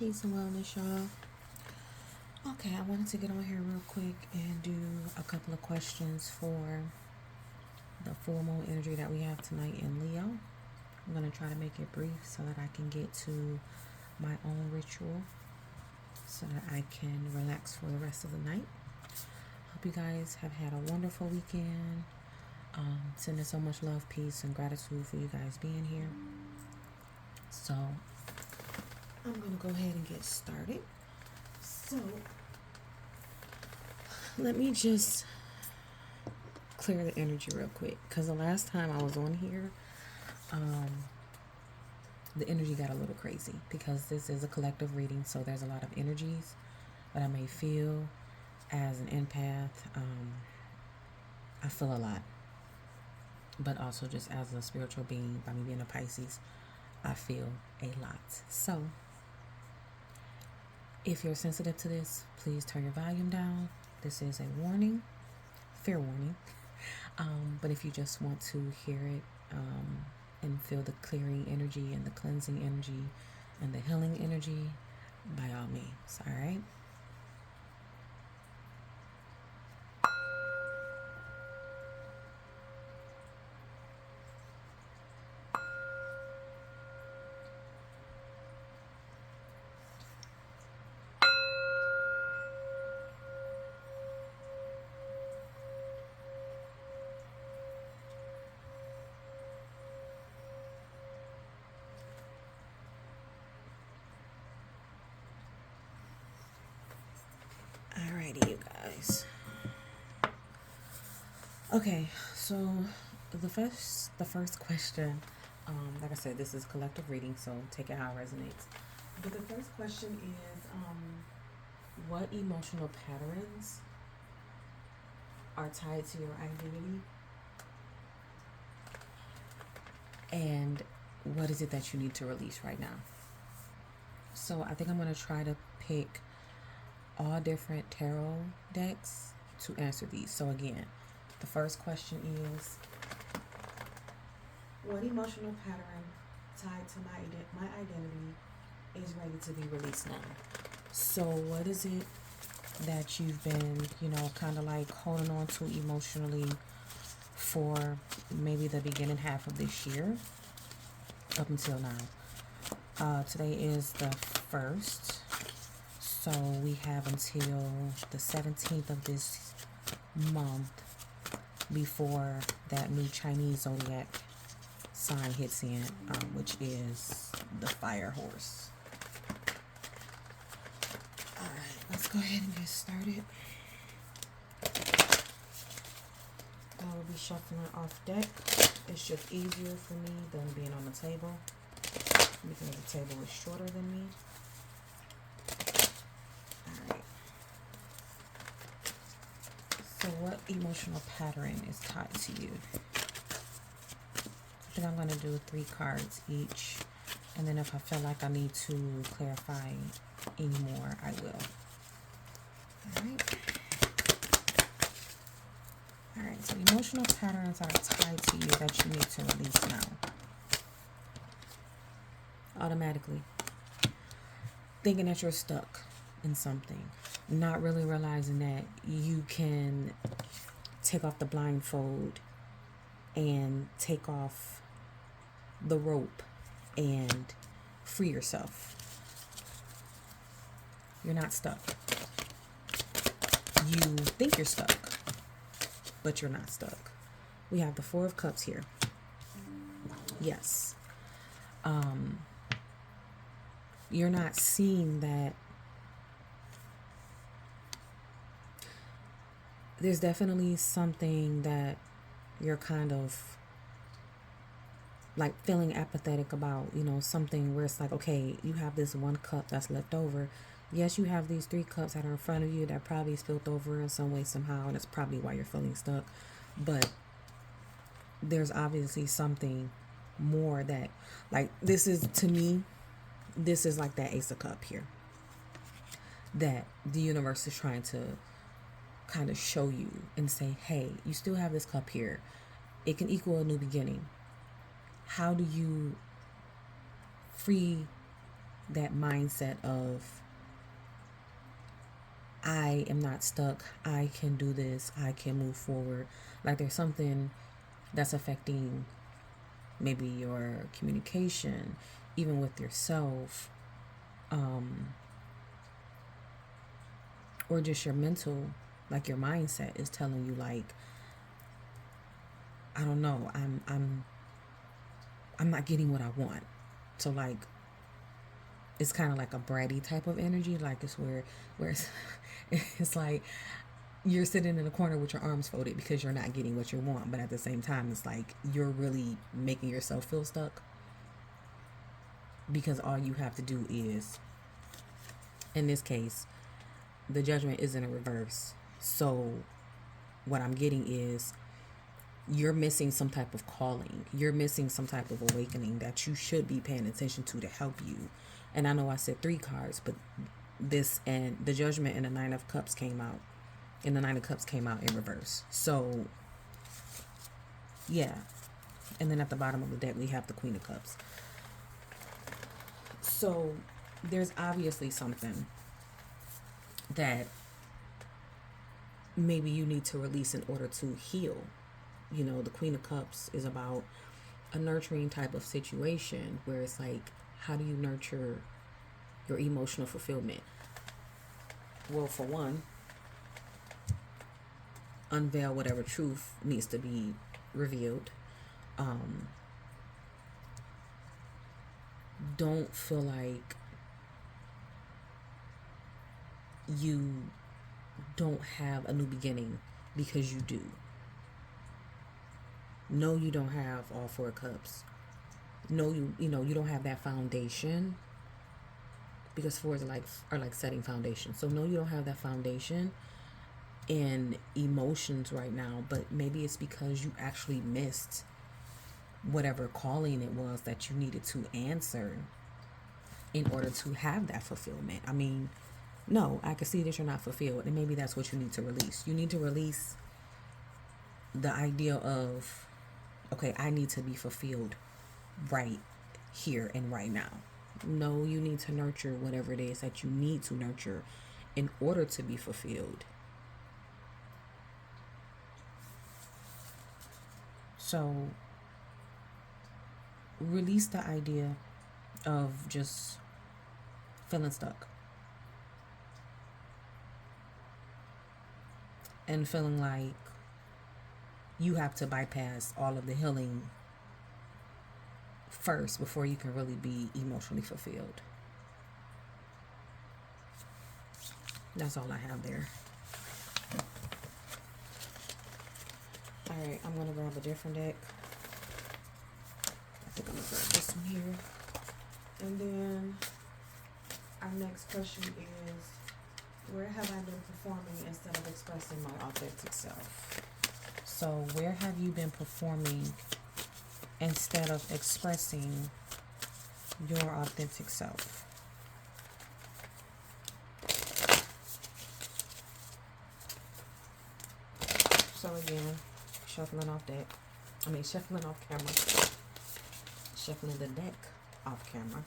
Peace and wellness, y'all. Okay, I wanted to get on here real quick and do a couple of questions for the full moon energy that we have tonight in Leo. I'm going to try to make it brief so that I can get to my own ritual so that I can relax for the rest of the night. Hope you guys have had a wonderful weekend. Sending so much love, peace, and gratitude for you guys being here. So, I'm going to go ahead and get started. So, let me just clear the energy real quick, because the last time I was on here, the energy got a little crazy, because this is a collective reading, so there's a lot of energies that I may feel as an empath. I feel a lot, but also just as a spiritual being, by me being a Pisces, I feel a lot. So, if you're sensitive to this, please turn your volume down. This is a warning, fair warning. But if you just want to hear it and feel the clearing energy and the cleansing energy and the healing energy, by all means, all right? Alrighty, you guys. Okay, so the first question, like I said, this is collective reading, so take it how it resonates. But the first question is, what emotional patterns are tied to your identity, and what is it that you need to release right now? So I think I'm going to try to pick all different tarot decks to answer these. So again, the first question is, what emotional pattern tied to my identity is ready to be released now? So what is it that you've been, kind of like holding on to emotionally for maybe the beginning half of this year up until now? Today is the 1st. So we have until the 17th of this month before that new Chinese zodiac sign hits in, which is the fire horse. Alright, let's go ahead and get started. I will be shuffling off deck. It's just easier for me than being on the table, because the table is shorter than me. So what emotional pattern is tied to you? I think I'm going to do 3 cards each. And then if I feel like I need to clarify any more, I will. Alright. Alright, so emotional patterns are tied to you that you need to release now. Automatically. Thinking that you're stuck in something. Not really realizing that you can take off the blindfold and take off the rope and free yourself. You're not stuck. You think you're stuck, but you're not stuck. We have the 4 of Cups here. Yes. You're not seeing that there's definitely something that you're kind of like feeling apathetic about, something where it's like, okay, you have this 1 cup that's left over. Yes, you have these 3 cups that are in front of you that probably spilled over in some way, somehow, and that's probably why you're feeling stuck. But there's obviously something more that, like, this is, to me, this is like that Ace of Cup here, that the universe is trying to kind of show you and say, hey, you still have this cup here. It can equal a new beginning. How do you free that mindset of, I am not stuck, I can do this, I can move forward. Like there's something that's affecting maybe your communication, even with yourself, or just your mental, like your mindset is telling you like, I don't know, I'm not getting what I want. So like it's kind of like a bratty type of energy. Like it's where it's, it's like you're sitting in a corner with your arms folded because you're not getting what you want, but at the same time it's like you're really making yourself feel stuck because all you have to do is, in this case, the judgment is in a reverse. So what I'm getting is you're missing some type of calling. You're missing some type of awakening that you should be paying attention to help you. And I know I said 3 cards, but this and the judgment and the Nine of Cups came out. And the Nine of Cups came out in reverse. So, yeah. And then at the bottom of the deck, we have the Queen of Cups. So, there's obviously something that maybe you need to release in order to heal. You know, the Queen of Cups is about a nurturing type of situation where it's like, how do you nurture your emotional fulfillment? Well, for one, unveil whatever truth needs to be revealed. Don't feel like you don't have a new beginning because you do. No, you don't have all 4 cups. No, you know you don't have that foundation, because 4s are like setting foundation. So no, you don't have that foundation in emotions right now, but maybe it's because you actually missed whatever calling it was that you needed to answer in order to have that fulfillment. I mean, no, I can see that you're not fulfilled, and maybe that's what you need to release. You need to release the idea of, okay, I need to be fulfilled right here and right now. No, you need to nurture whatever it is that you need to nurture in order to be fulfilled. So release the idea of just feeling stuck and feeling like you have to bypass all of the healing first before you can really be emotionally fulfilled. That's all I have there. Alright, I'm going to grab a different deck. I think I'm going to grab this one here. And then our next question is, where have I been performing instead of expressing my authentic self? So where have you been performing instead of expressing your authentic self? So again, shuffling off camera. Shuffling the deck off camera.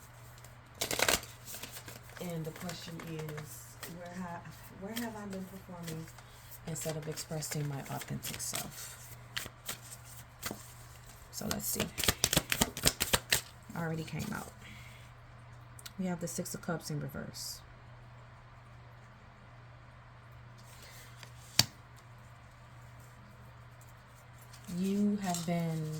And the question is, where have I been performing instead of expressing my authentic self? So let's see. Already came out. We have the 6 of Cups in reverse. You have been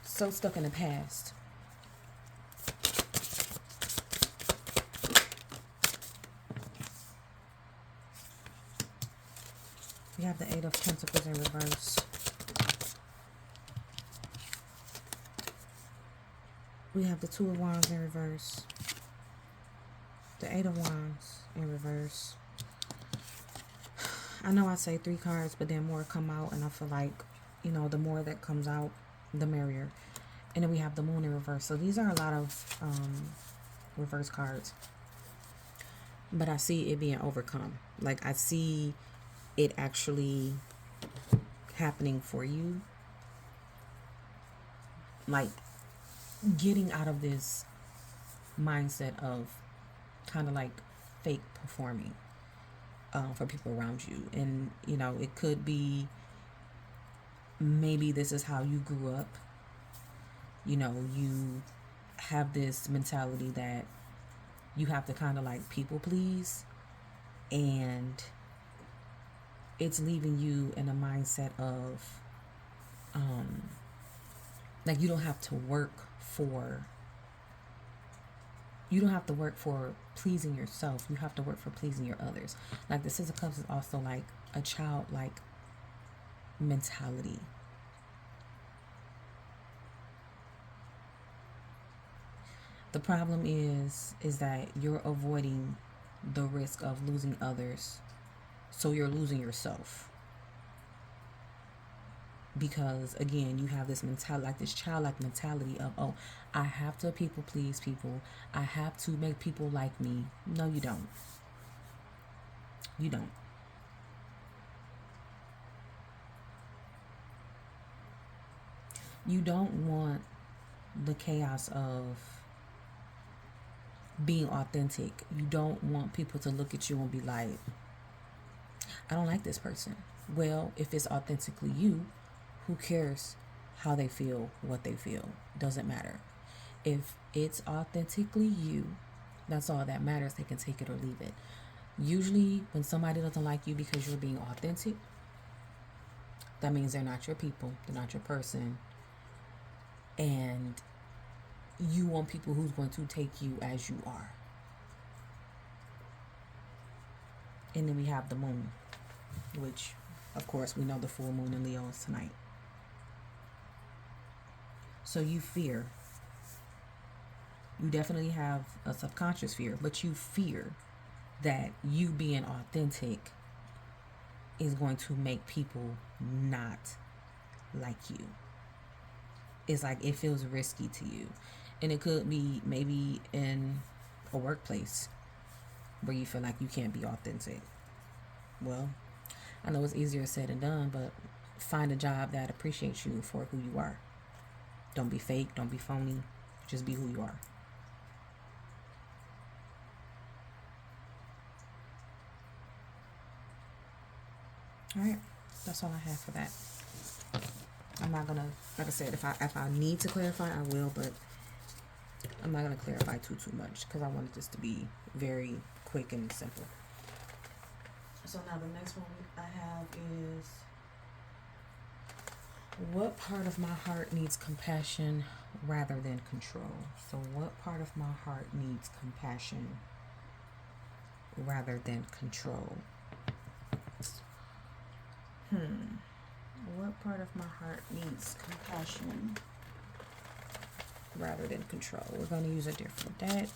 so stuck in the past. We have the 8 of Pentacles in reverse. We have the 2 of Wands in reverse. The 8 of Wands in reverse. I know I say 3 cards, but then more come out, and I feel like, you know, the more that comes out, the merrier. And then we have the Moon in reverse. So these are a lot of reverse cards. But I see it being overcome. Like, I see it actually happening for you. Like, getting out of this mindset of kind of like fake performing for people around you. And, you know, it could be maybe this is how you grew up. You know, you have this mentality that you have to kind of like people please, and it's leaving you in a mindset of like you don't have to work for pleasing yourself. You have to work for pleasing your others. Like the Six of Cups is also like a childlike mentality. The problem is that you're avoiding the risk of losing others, so you're losing yourself. Because again, you have this mentality, like this childlike mentality of, oh, I have to people please people. I have to make people like me. No, you don't. You don't. You don't want the chaos of being authentic. You don't want people to look at you and be like, I don't like this person. Well, if it's authentically you, who cares how they feel, what they feel? Doesn't matter. If it's authentically you, that's all that matters. They can take it or leave it. Usually when somebody doesn't like you because you're being authentic, that means they're not your people, they're not your person. And you want people who's going to take you as you are. And then we have the moon, which of course we know the full moon in Leo is tonight. So you fear. You definitely have a subconscious fear, but you fear that you being authentic is going to make people not like you. It's like it feels risky to you. And it could be maybe in a workplace where you feel like you can't be authentic. Well, I know it's easier said than done, but find a job that appreciates you for who you are. Don't be fake, don't be phony, just be who you are. All right, that's all I have for that. I'm not gonna, like I said, if I need to clarify, I will, but I'm not gonna clarify too much because I wanted this to be very quick and simple. So now the next one I have is, what part of my heart needs compassion rather than control? So what part of my heart needs compassion rather than control? What part of my heart needs compassion rather than control? We're going to use a different deck.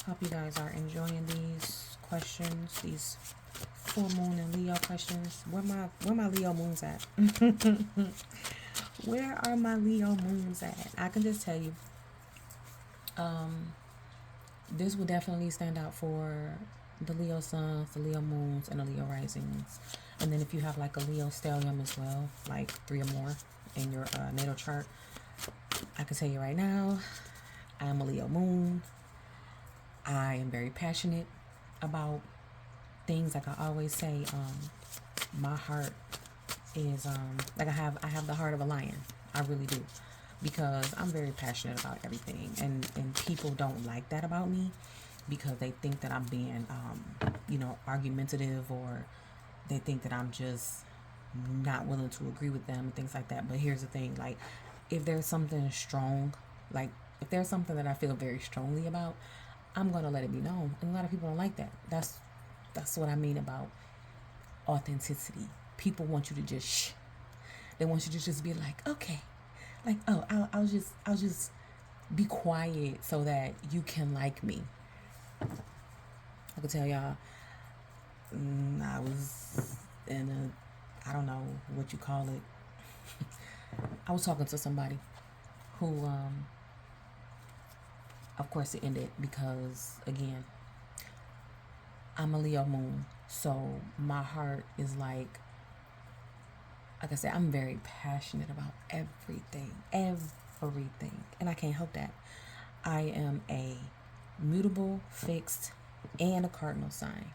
Hope you guys are enjoying these questions, these full moon and Leo questions. Where my Leo moons at? Where are my Leo moons at? I can just tell you, this will definitely stand out for the Leo suns, the Leo moons, and the Leo risings. And then if you have like a Leo stellium as well, like 3 or more in your natal chart, I can tell you right now, I am a Leo moon. I am very passionate about things. Like I always say, my heart is like I have the heart of a lion. I really do, because I'm very passionate about everything, and people don't like that about me because they think that I'm being argumentative, or they think that I'm just not willing to agree with them and things like that. But here's the thing, like if there's something strong, like if there's something that I feel very strongly about, I'm gonna let it be known. And a lot of people don't like that. That's what I mean about authenticity. People want you to just they want you to just be like, okay, like, oh, I'll just be quiet so that you can like me. I could tell y'all, I was in a, I don't know what you call it. I was talking to somebody who, of course it ended because, again, I'm a Leo moon. So my heart is like I said, I'm very passionate about everything. everything. And I can't help that. I am a mutable, fixed, and a cardinal sign.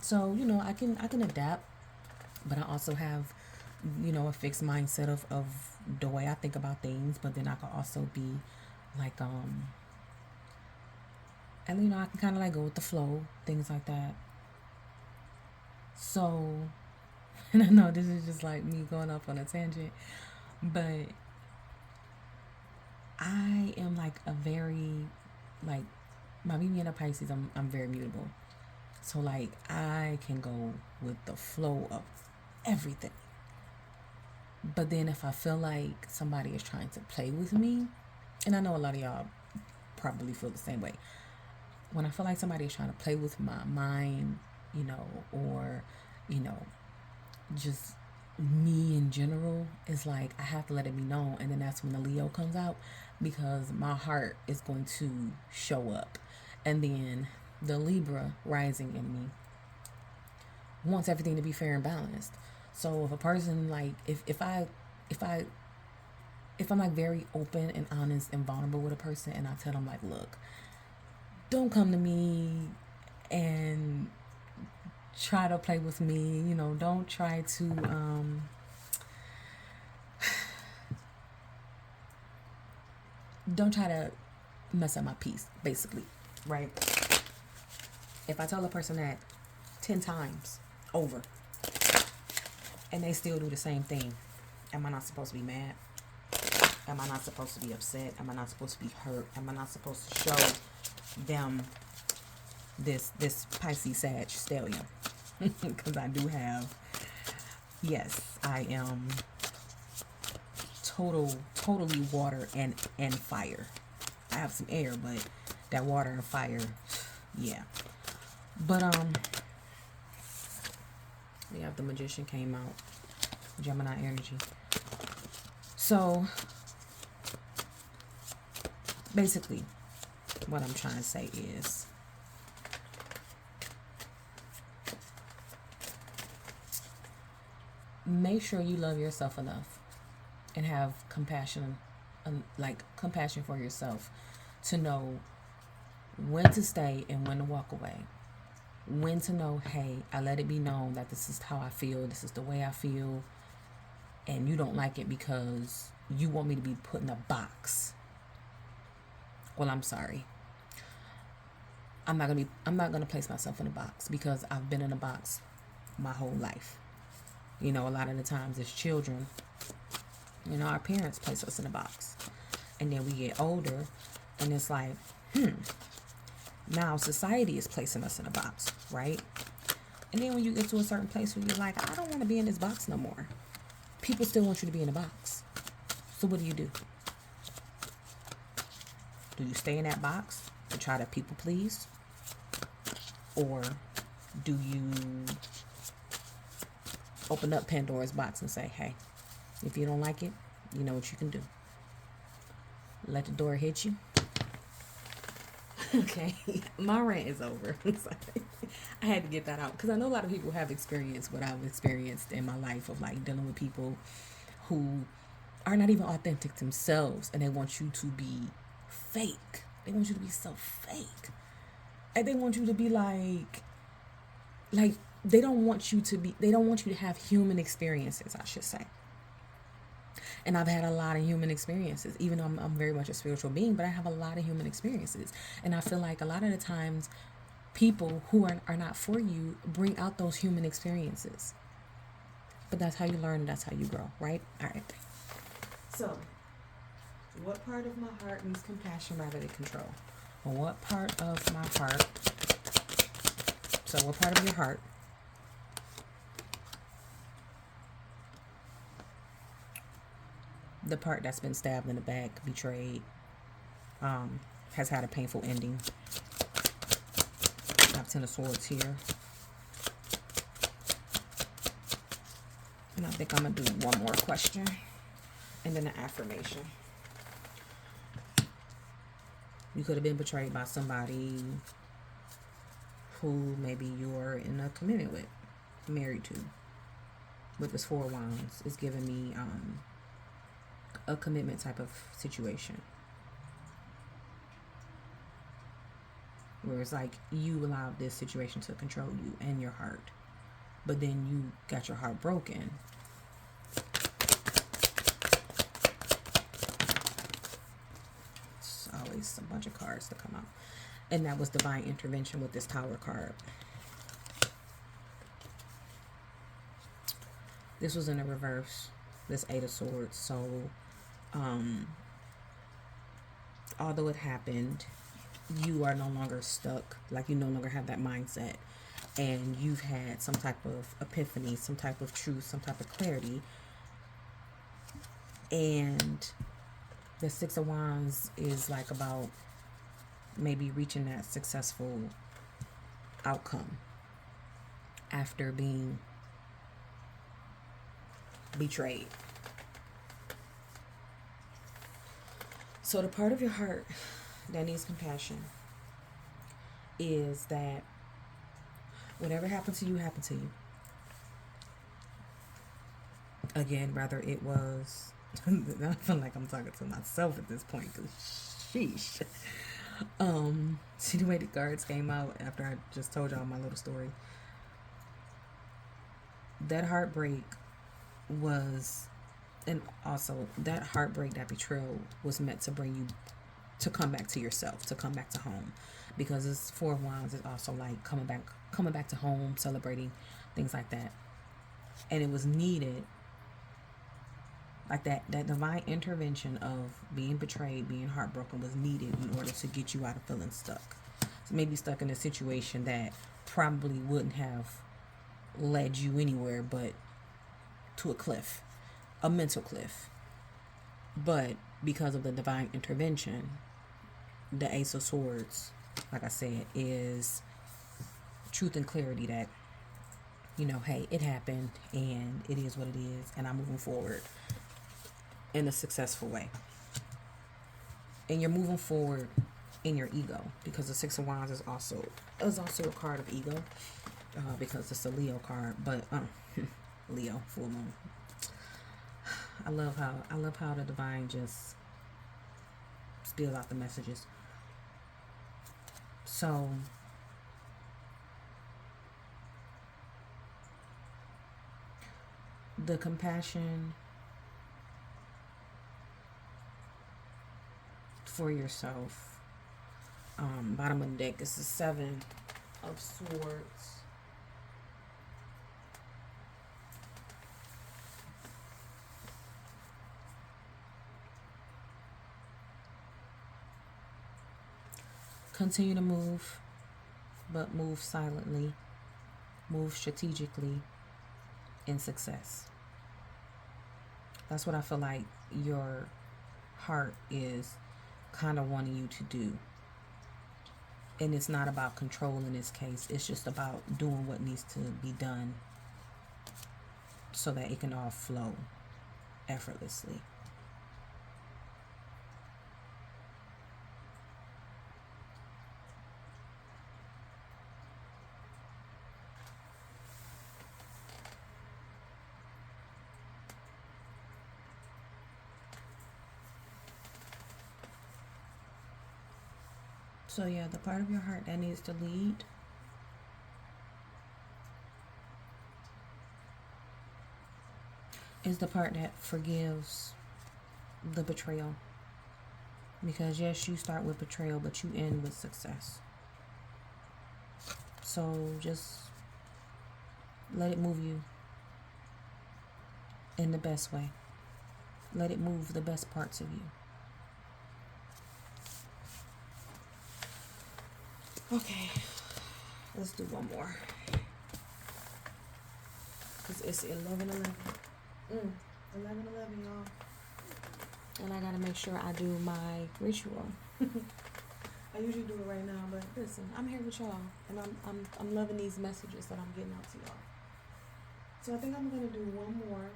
So, I can adapt, but I also have, a fixed mindset of the way I think about things, but then I can also be like, and I can kind of like go with the flow, things like that. So, and I know this is just like me going off on a tangent, but I am like a very, like, my being a Pisces, I'm very mutable. So like I can go with the flow of everything. But then if I feel like somebody is trying to play with me, and I know a lot of y'all probably feel the same way. When I feel like somebody is trying to play with my mind, or, you know, just me in general, is like I have to let it be known. And then that's when the Leo comes out, because my heart is going to show up. And then the Libra rising in me wants everything to be fair and balanced. So if a person, like, if I'm like very open and honest and vulnerable with a person, and I tell them like, look, don't come to me and try to play with me, don't try to don't try to mess up my peace, basically, right? If I tell a person that 10 times over and they still do the same thing, am I not supposed to be mad? Am I not supposed to be upset? Am I not supposed to be hurt? Am I not supposed to show them this Pisces Sag stallion? Because I do have, yes, I am totally water and fire. I have some air, but that water and fire, yeah. But we have the Magician came out, Gemini energy. So basically, what I'm trying to say is, make sure you love yourself enough and have compassion, compassion for yourself, to know when to stay and when to walk away. When to know, hey, I let it be known that this is how I feel, this is the way I feel, and you don't like it because you want me to be put in a box. Well, I'm sorry. I'm not gonna place myself in a box, because I've been in a box my whole life. A lot of the times as children, our parents place us in a box. And then we get older and it's like, now society is placing us in a box, right? And then when you get to a certain place where you're like, I don't want to be in this box no more. People still want you to be in a box. So what do? Do you stay in that box to try to people please? Or do you open up Pandora's box and say, hey, if you don't like it, you know what you can do. Let the door hit you. Okay, my rant is over. I had to get that out, because I know a lot of people have experienced what I've experienced in my life, of like dealing with people who are not even authentic themselves, and they want you to be fake. They want you to be so fake, and they want you to be like they don't want you to have human experiences, I should say. And I've had a lot of human experiences, even though I'm very much a spiritual being, but I have a lot of human experiences. And I feel like a lot of the times people who are not for you bring out those human experiences. But that's how you learn, that's how you grow, right? All right. So, what part of my heart needs compassion rather than control? Well, what part of my heart, so what part of your heart the part that's been stabbed in the back, betrayed, has had a painful ending. I have 10 of Swords here. And I think I'm going to do one more question and then an affirmation. You could have been betrayed by somebody who maybe you're in a commitment with, married to. with this Four of Wands is giving me a commitment type of situation. Where it's like you allowed this situation to control you and your heart. But then you got your heart broken. It's always a bunch of cards to come out. And that was divine intervention with this Tower card. This was in a reverse, this Eight of Swords. So, although it happened, you are no longer stuck. Like, you no longer have that mindset. And you've had some type of epiphany, some type of truth, some type of clarity. And the Six of Wands is like about maybe reaching that successful outcome after being betrayed. So the part of your heart that needs compassion is that whatever happened to you, happened to you. Again, rather it was... I feel like I'm talking to myself at this point, because sheesh. See the way the cards came out after I just told y'all my little story. That heartbreak was... And also, that heartbreak, that betrayal was meant to bring you to come back to yourself, to come back to home. Because this Four of Wands is also like coming back to home, celebrating, things like that. And it was needed, like that divine intervention of being betrayed, being heartbroken was needed in order to get you out of feeling stuck. So maybe stuck in a situation that probably wouldn't have led you anywhere but to a cliff, a mental cliff. But because of the divine intervention, the Ace of Swords, like I said, is truth and clarity that, you know, hey, it happened and it is what it is, and I'm moving forward in a successful way. And you're moving forward in your ego, because the Six of Wands is also a card of ego, because it's a Leo card. But Leo, full moon. I love how the divine just spills out the messages. So the compassion for yourself. Bottom of the deck is the Seven of Swords. Continue to move, but move silently, move strategically, in success. That's what I feel like your heart is kind of wanting you to do. And it's not about control in this case. It's just about doing what needs to be done so that it can all flow effortlessly. So yeah, the part of your heart that needs to lead is the part that forgives the betrayal. Because yes, you start with betrayal, but you end with success. So just let it move you in the best way. Let it move the best parts of you. Okay, let's do one more. Because it's 11:11. 11:11, y'all. And I gotta make sure I do my ritual. I usually do it right now, but listen, I'm here with y'all, and I'm loving these messages that I'm getting out to y'all. So I think I'm gonna do one more,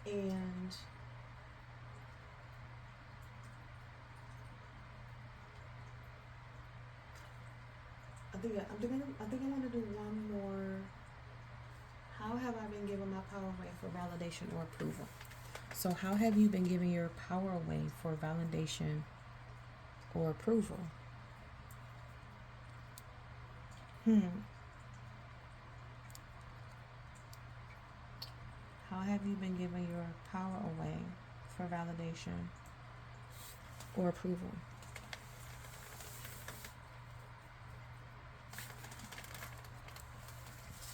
and I think I want to do one more. How have I been giving my power away for validation or approval? So how have you been giving your power away for validation or approval? How have you been giving your power away for validation or approval?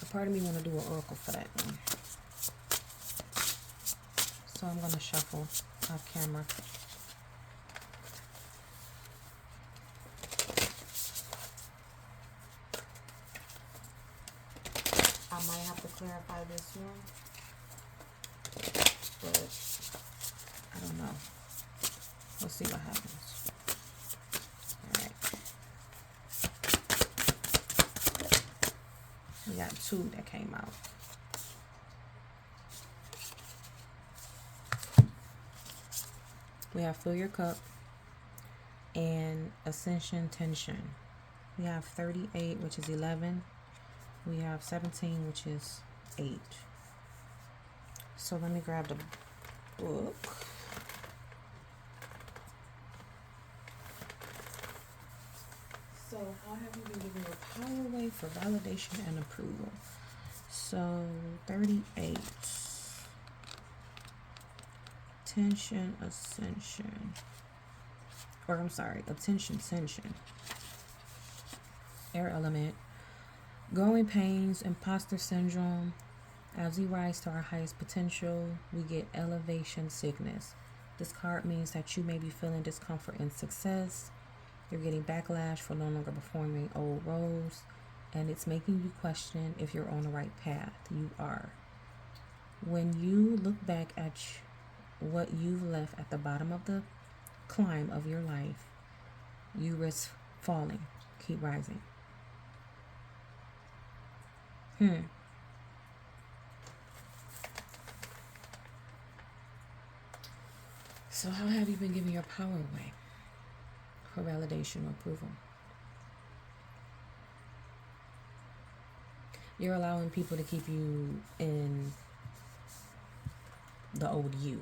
A part of me want to do an oracle for that one. So I'm going to shuffle off camera. I might have to clarify this one, but I don't know. We'll see what happens. Alright. We got 2 that came out. We have Fill Your Cup and Ascension Tension. We have 38, which is 11. We have 17, which is 8. So let me grab the book. So how have you been giving your power away for validation and approval? So 38. Tension, ascension. Or I'm sorry, attention, tension. Air element. Growing pains, imposter syndrome. As we rise to our highest potential, we get elevation sickness. This card means that you may be feeling discomfort in success. You're getting backlash for no longer performing old roles, and it's making you question if you're on the right path. You are. When you look back at what you've left at the bottom of the climb of your life, you risk falling. Keep rising. So how have you been giving your power away for validation or approval? You're allowing people to keep you in the old you.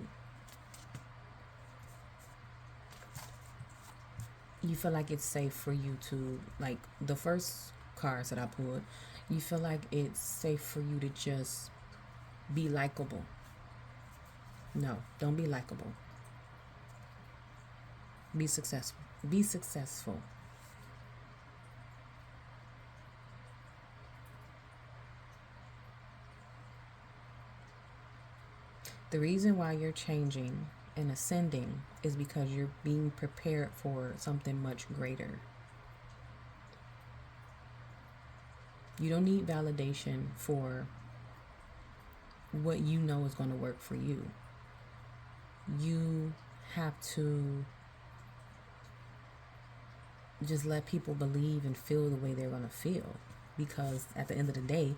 You feel like it's safe for you to, like the first cards that I pulled, you feel like it's safe for you to just be likable. No, don't be likable. Be successful. Be successful. The reason why you're changing and ascending is because you're being prepared for something much greater. You don't need validation for what you know is going to work for you. You have to just let people believe and feel the way they're going to feel, because at the end of the day,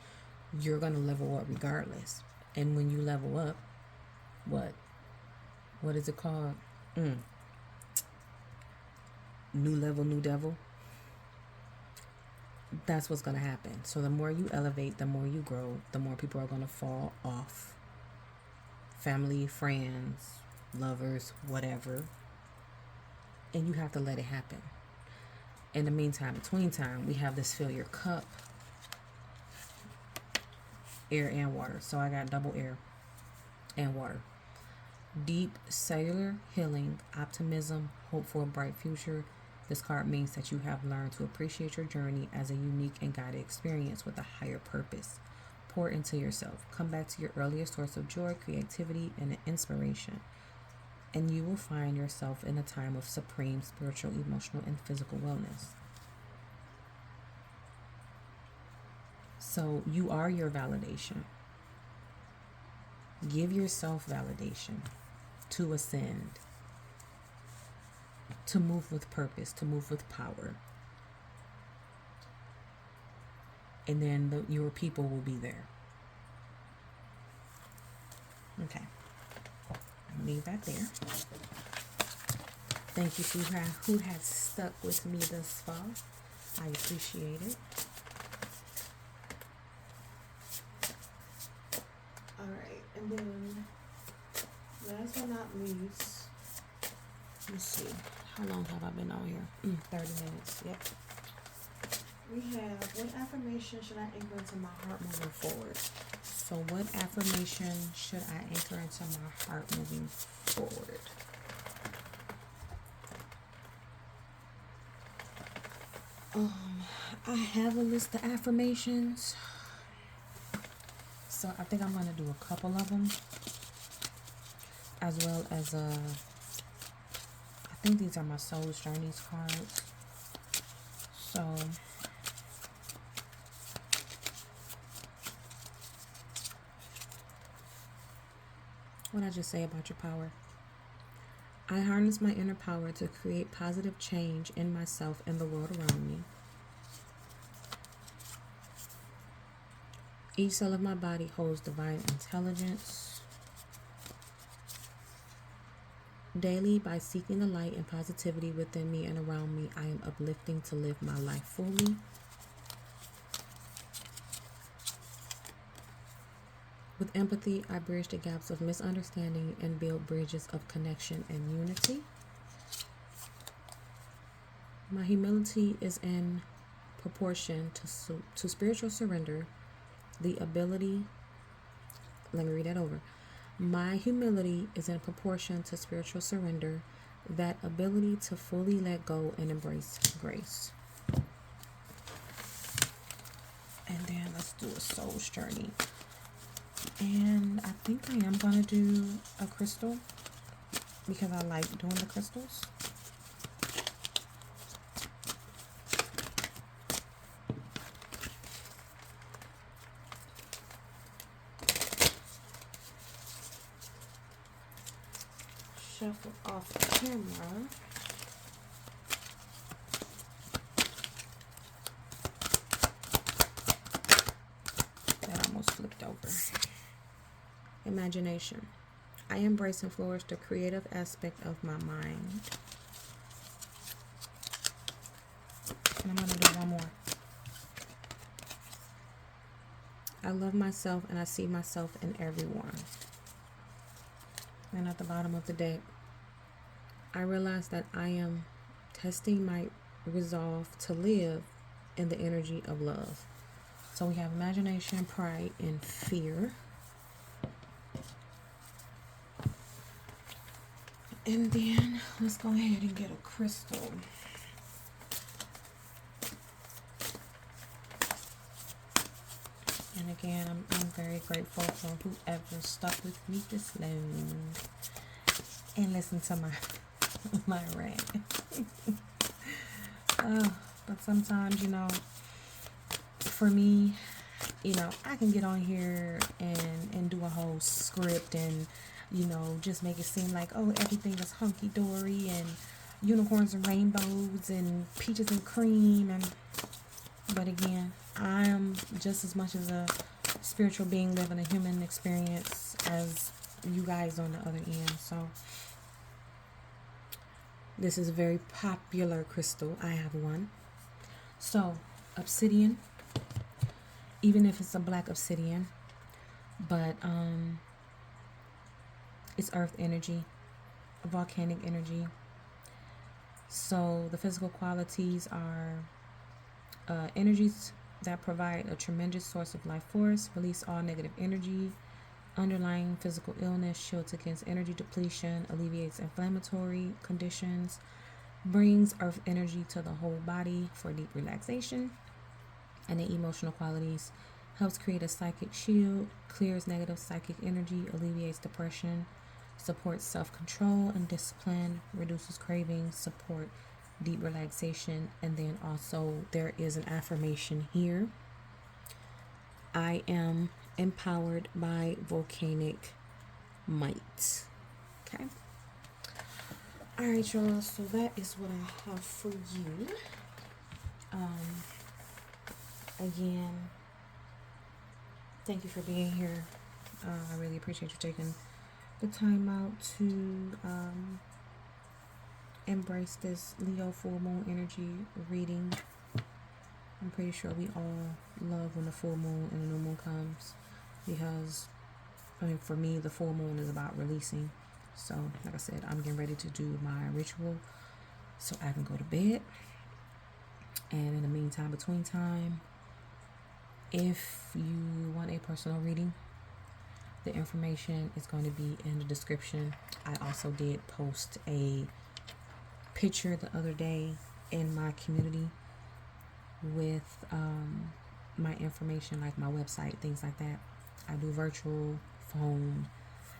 you're going to level up regardless. And when you level up, what is it called? New level, new devil. That's what's going to happen. So the more you elevate, the more you grow, the more people are going to fall off. Family, friends, lovers, whatever. And you have to let it happen. In the meantime, between time, we have this Fill Your Cup. Air and water. So I got double air and water. Deep cellular healing, optimism, hope for a bright future. This card means that you have learned to appreciate your journey as a unique and guided experience with a higher purpose. Pour into yourself. Come back to your earliest source of joy, creativity, and inspiration. And you will find yourself in a time of supreme spiritual, emotional, and physical wellness. So you are your validation. Give yourself validation to ascend, to move with purpose, to move with power. And then your people will be there. Okay. I'll leave that there. Thank you who has stuck with me thus far. I appreciate it. Alright, and then last but not least, let's see. How long have I been on here? 30 minutes. Yep. We have, what affirmation should I anchor into my heart moving forward? So what affirmation should I anchor into my heart moving forward? I have a list of affirmations. So I think I'm going to do a couple of them. As well as I think these are my Soul's Journeys cards. So what did I just say about your power? I harness my inner power to create positive change in myself and the world around me. Each cell of my body holds divine intelligence. Daily, by seeking the light and positivity within me and around me, I am uplifting to live my life fully. With empathy, I bridge the gaps of misunderstanding and build bridges of connection and unity. My humility is in proportion to spiritual surrender, the ability, let me read that over. My humility is in proportion to spiritual surrender, that ability to fully let go and embrace grace. And then let's do a soul's journey. And I think I am going to do a crystal because I like doing the crystals. Shuffle off camera. That almost flipped over. Imagination. I embrace and flourish the creative aspect of my mind. And I'm going to do one more. I love myself and I see myself in everyone. And at the bottom of the deck, I realize that I am testing my resolve to live in the energy of love. So we have imagination, pride, and fear. And then let's go ahead and get a crystal. And again, I'm very grateful for whoever stuck with me this long and listened to my rant. But sometimes, for me, I can get on here and do a whole script and, just make it seem like, oh, everything is hunky-dory and unicorns and rainbows and peaches and cream. But again, I am just as much as a spiritual being living a human experience as you guys on the other end. So this is a very popular crystal. I have one. So obsidian, even if it's a black obsidian, but it's earth energy, volcanic energy. So the physical qualities are energies that provide a tremendous source of life force, release all negative energy, underlying physical illness, shields against energy depletion, alleviates inflammatory conditions, brings earth energy to the whole body for deep relaxation. And the emotional qualities helps create a psychic shield, clears negative psychic energy, alleviates depression, supports self-control and discipline, reduces cravings, support deep relaxation. And then also there is an affirmation here. I am empowered by volcanic might. Okay. All right, y'all. So that is what I have for you. Again, thank you for being here. I really appreciate you taking the time out to embrace this Leo full moon energy reading I'm pretty sure we all love when the full moon and the new moon comes, because I mean, for me, the full moon is about releasing. So, like I said, I'm getting ready to do my ritual so I can go to bed. And in the meantime, between time, if you want a personal reading, the information is going to be in the description. I also did post a picture the other day in my community with my information, like my website, things like that. I do virtual, phone,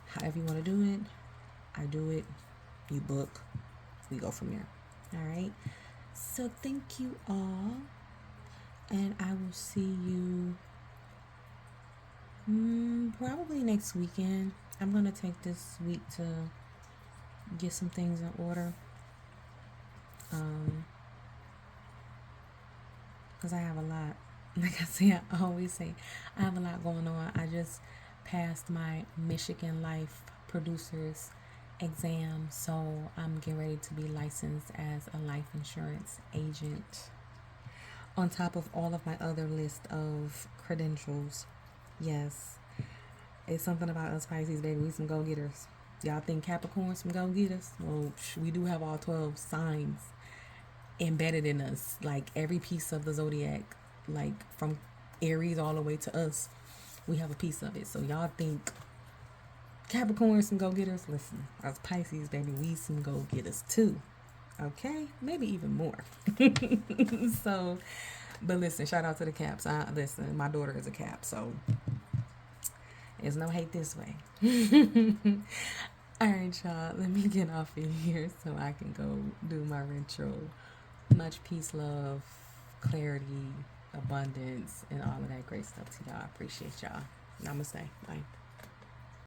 however you want to do it. I do it. You book. We go from there. All right. So thank you all, and I will see you probably next weekend. I'm gonna take this week to get some things in order. Because I have a lot. Like I say, I always say, I have a lot going on. I just passed my Michigan Life Producers exam, so I'm getting ready to be licensed as a life insurance agent. On top of all of my other list of credentials. Yes, it's something about us Pisces, baby. We some go-getters. Y'all think Capricorn some go-getters? Well, we do have all 12 signs embedded in us, like every piece of the zodiac, like from Aries all the way to us, we have a piece of it. So y'all think Capricorn some go-getters? Listen, us Pisces, baby, we some go-getters too. Okay, maybe even more. So, but listen, shout out to the Caps. Listen, my daughter is a Cap, so there's no hate this way. All right, y'all, let me get off of here so I can go do my ritual. Much peace, love, clarity, abundance, and all of that great stuff to y'all. I appreciate y'all. Namaste. Bye.